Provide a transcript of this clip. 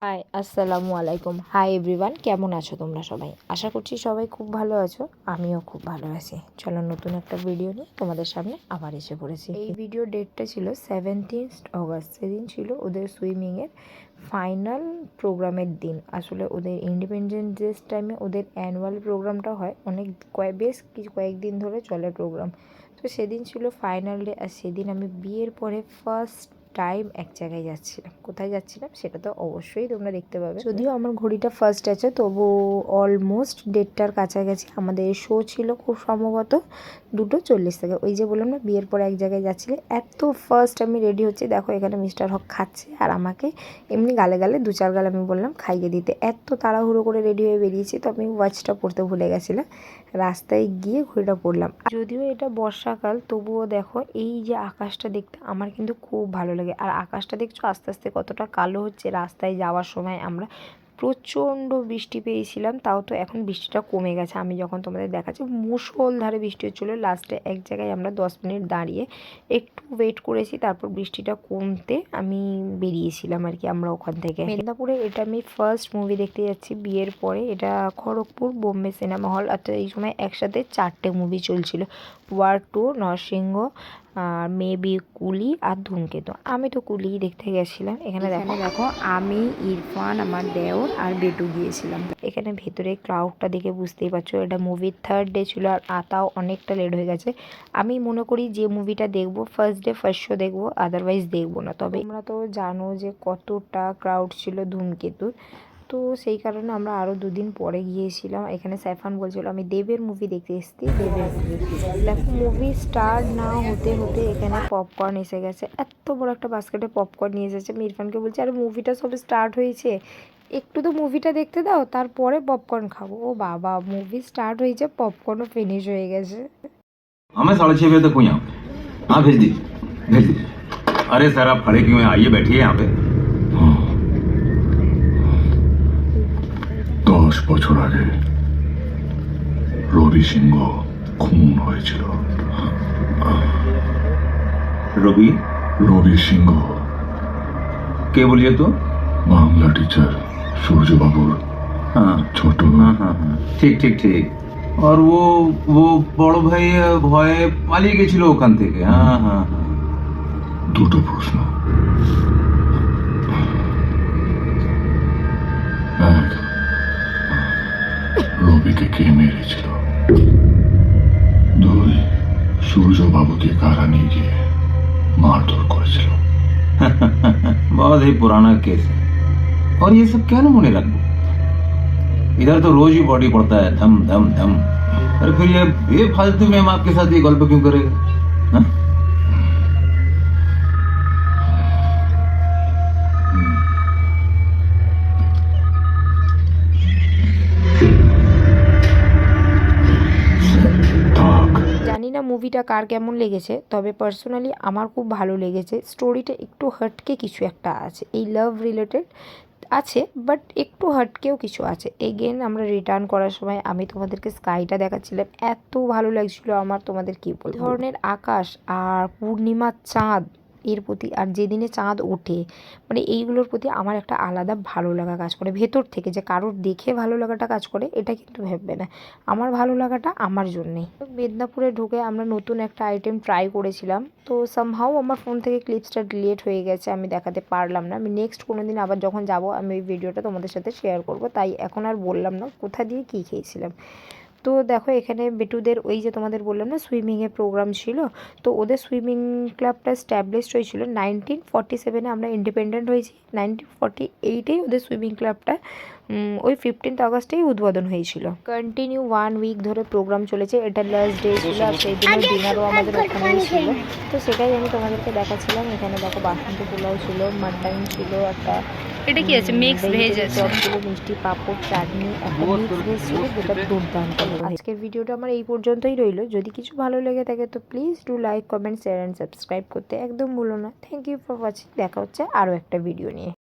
High, আসসালামু আলাইকুম। Hi everyone, কেমন আছো তোমরা সবাই? আশা করছি সবাই খুব ভালো আছো। আমিও খুব ভালো আছি। চলো নতুন একটা ভিডিও নিয়ে তোমাদের সামনে আবার এসে পড়েছি। এই ভিডিও ডেটটা ছিল 17 অগস্ট। সেদিন ছিল ওদের সুইমিংয়ের ফাইনাল প্রোগ্রামের দিন। আসলে ওদের ইন্ডিপেন্ডেন্স ডের টাইমে ওদের অ্যানুয়াল প্রোগ্রামটা হয়, অনেক বেশ কয়েকদিন ধরে চলে প্রোগ্রাম। তো সেদিন ছিল ফাইনাল ডে, আর সেদিন আমি বিয়ের পরে ফার্স্ট টাইম এক জায়গায় যাচ্ছিলাম। কোথায় যাচ্ছিলাম সেটা তো অবশ্যই তোমরা দেখতে পাবে। যদিও আমার ঘড়িটা ফার্স্ট আছে, তবু অলমোস্ট 1:30টার কাছাকাছি আমাদের শো ছিল, খুব সম্ভবত 2:40 থেকে। ওই যে বললাম না, বিয়ের পরে এক জায়গায় যাচ্ছিলে। এত ফার্স্ট আমি রেডি হচ্ছি, দেখো এখানে মিস্টার হক খাচ্ছে আর আমাকে এমনি গালে গালে 2-4 গাল আমি বললাম খাইয়ে দিতে। এত তাড়াহুড়ো করে রেডি হয়ে বেরিয়েছি, তো আমি ওয়াচটা পরতে ভুলে গেছিলাম। রাস্তায় গিয়ে ঘড়িটা পরলাম। যদিও এটা বর্ষাকাল, তবুও দেখো এই যে আকাশটা দেখতে আমার কিন্তু খুব ভালো লাগে। আর আকাশটা দেখছো আস্তে আস্তে কতটা কালো হচ্ছে। রাস্তায় যাওয়ার সময় আমরা প্রচণ্ড বৃষ্টি পেয়েছিলাম, তাও তো এখন বৃষ্টিটা কমে গেছে। আমি যখন তোমাদের দেখাচ্ছি মুষলধারে বৃষ্টি হচ্ছিলো। লাস্টে এক জায়গায় আমরা 10 মিনিট দাঁড়িয়ে একটু ওয়েট করেছি, তারপর বৃষ্টিটা কমতে আমি বেরিয়েছিলাম আর কি আমরা ওখান থেকে। মেদিনীপুরে এটা আমি ফার্স্ট মুভি দেখতে যাচ্ছি বিয়ের পরে। এটা খড়গপুর বোম্বে সিনেমা হল। অর্থাৎ এই সময় একসাথে 4টে মুভি চলছিল, ওয়ার 2, নরসিংহ, আর মেবি কুলি আর ধূমকেতু। আমি তো কুলিই দেখতে গেছিলাম। এখানে দেখো আমি, ইরফান, আমার দেওর আর বেটু গিয়েছিলাম। এখানে ভেতরে ক্রাউডটা দেখে বুঝতেই পারছো এটা মুভির থার্ড ডে ছিল, আর তাও অনেকটা লেট হয়ে গেছে। আমি মনে করি যে মুভিটা দেখবো ফার্স্ট ডে ফার্স্ট শো দেখবো, আদারওয়াইজ দেখবো না। তবে তোমরা তো জানো যে কতটা ক্রাউড ছিল ধূমকেতুর, তো সেই কারণে আমরা আরও 2 দিন পরে গিয়েছিলাম। এখানে সাইফান বলছিল আমি দেবের মুভি দেখতে এসেছি, দেবের মুভি। দেখো মুভি স্টার্ট না হতে হতে এখানে পপকর্ন এসে গেছে। এত বড় একটা বাস্কেটে পপকর্ন নিয়ে এসেছে। আমি ইরফানকে বলছি আরে মুভিটা সব স্টার্ট হয়েছে, একটু তো মুভিটা দেখতে দাও, তারপরে পপকর্ন খাবো। ও বাবা, মুভি স্টার্ট হয়েছে, পপকর্নও ফিনিশ হয়ে গেছে। हमें 6:30 तक हूँ यहाँ पे। हाँ भेज दीजिए, भेज दीजिए। अरे सर आप खड़े क्यों हैं, आइए बैठिए यहाँ पे। 10 বছর আগে রবি সিংহ খুন হয়েছিল। रवि রবি সিংহ के बोलिए तो। বাংলা টিচার সূর্যবাবুর हाँ ছোট हाँ हाँ हाँ ঠিক ঠিক ঠিক। और वो বড় ভাই ভয়ে পালিয়ে গেছিল ওখান থেকে। হ্যাঁ হ্যাঁ হ্যাঁ। দুটো প্রশ্ন। এক, রবিকে কে মেরেছিল? 2, সূর্যবাবুকে কারা নিয়ে গিয়ে মারধর করেছিল? बहुत ही पुराना केस है, और ये सब क्या नमूने रखो। इधर तो रोज ही बॉडी पड़ता है धम धम धम। अरे फिर ये फालतू में हम आपके साथ ये गल्प क्यों करेगा? हाँ? জানি না মুভিটা কার কেমন লেগেছে, তবে পার্সোনালি আমার খুব ভালো লেগেছে। স্টোরিটা একটু হটকে কিছু একটা আছে, এই লাভ রিলেটেড আছে, বাট একটু হটকেও কিছু আছে। এগেন আমরা রিটার্ন করার সময় আমি তোমাদেরকে স্কাইটা দেখাচ্ছিলাম, এত ভালো লাগছিল আমার, তোমাদের কী বলবো। ধরনের আকাশ আর পূর্ণিমার চাঁদ এর প্রতি, আর যেদিনে চাঁদ ওঠে, মানে এইগুলোর প্রতি আমার একটা আলাদা ভালো লাগা কাজ করে ভেতর থেকে। যে কারোর দেখে ভালো লাগাটা কাজ করে এটা কিন্তু ভাববে না, আমার ভালো লাগাটা আমার জন্যেই। মেদিনীপুরে ঢুকে আমরা নতুন একটা আইটেম ট্রাই করেছিলাম, তো সামহাও আমার ফোন থেকে ক্লিপসটা ডিলিট হয়ে গেছে, আমি দেখাতে পারলাম না। আমি নেক্সট কোনো দিন আবার যখন যাব আমি ওই ভিডিওটা তোমাদের সাথে শেয়ার করব, তাই এখন আর বললাম না কোথা দিয়ে কী খেয়েছিলাম। তো দেখো এখানে বেটুদের ওই যে তোমাদের বললাম না সুইমিংয়ের প্রোগ্রাম ছিল, তো ওদের সুইমিং ক্লাবটা স্ট্যাবলিশড হয়েছিল 1947-এ। আমরা ইন্ডিপেন্ডেন্ট হয়েছি 1948-এই। ওদের সুইমিং ক্লাবটা ওই 15 আগস্টেই উদ্বোধন হয়েছিল। কন্টিনিউ 1 উইক ধরে প্রোগ্রাম চলেছে। এটা লাস্ট ডে ছিল, আর সেই দিনের ডিনারও আমাদের ওখানেই ছিল। তো সেটাই আমি তোমাদেরকে দেখাচ্ছিলাম। এখানে দেখো বাসন্তী পোলাও ছিল, মাটন ছিল, একটা এটা কি আছে, মিক্স ভেজ আছে, চপ ছিল, মিষ্টি পাঁপড়, চাটনি, একটা মিক্স ভেজ ছিল যেটা দুর্দান্ত। আজকের ভিডিওটা আমার এই পর্যন্তই রইলো। যদি কিছু ভালো লেগে থাকে তো please do like, comment, share and subscribe করতে একদম ভুলো না। Thank you for watching. দেখা হচ্ছে আরও একটা ভিডিও নিয়ে।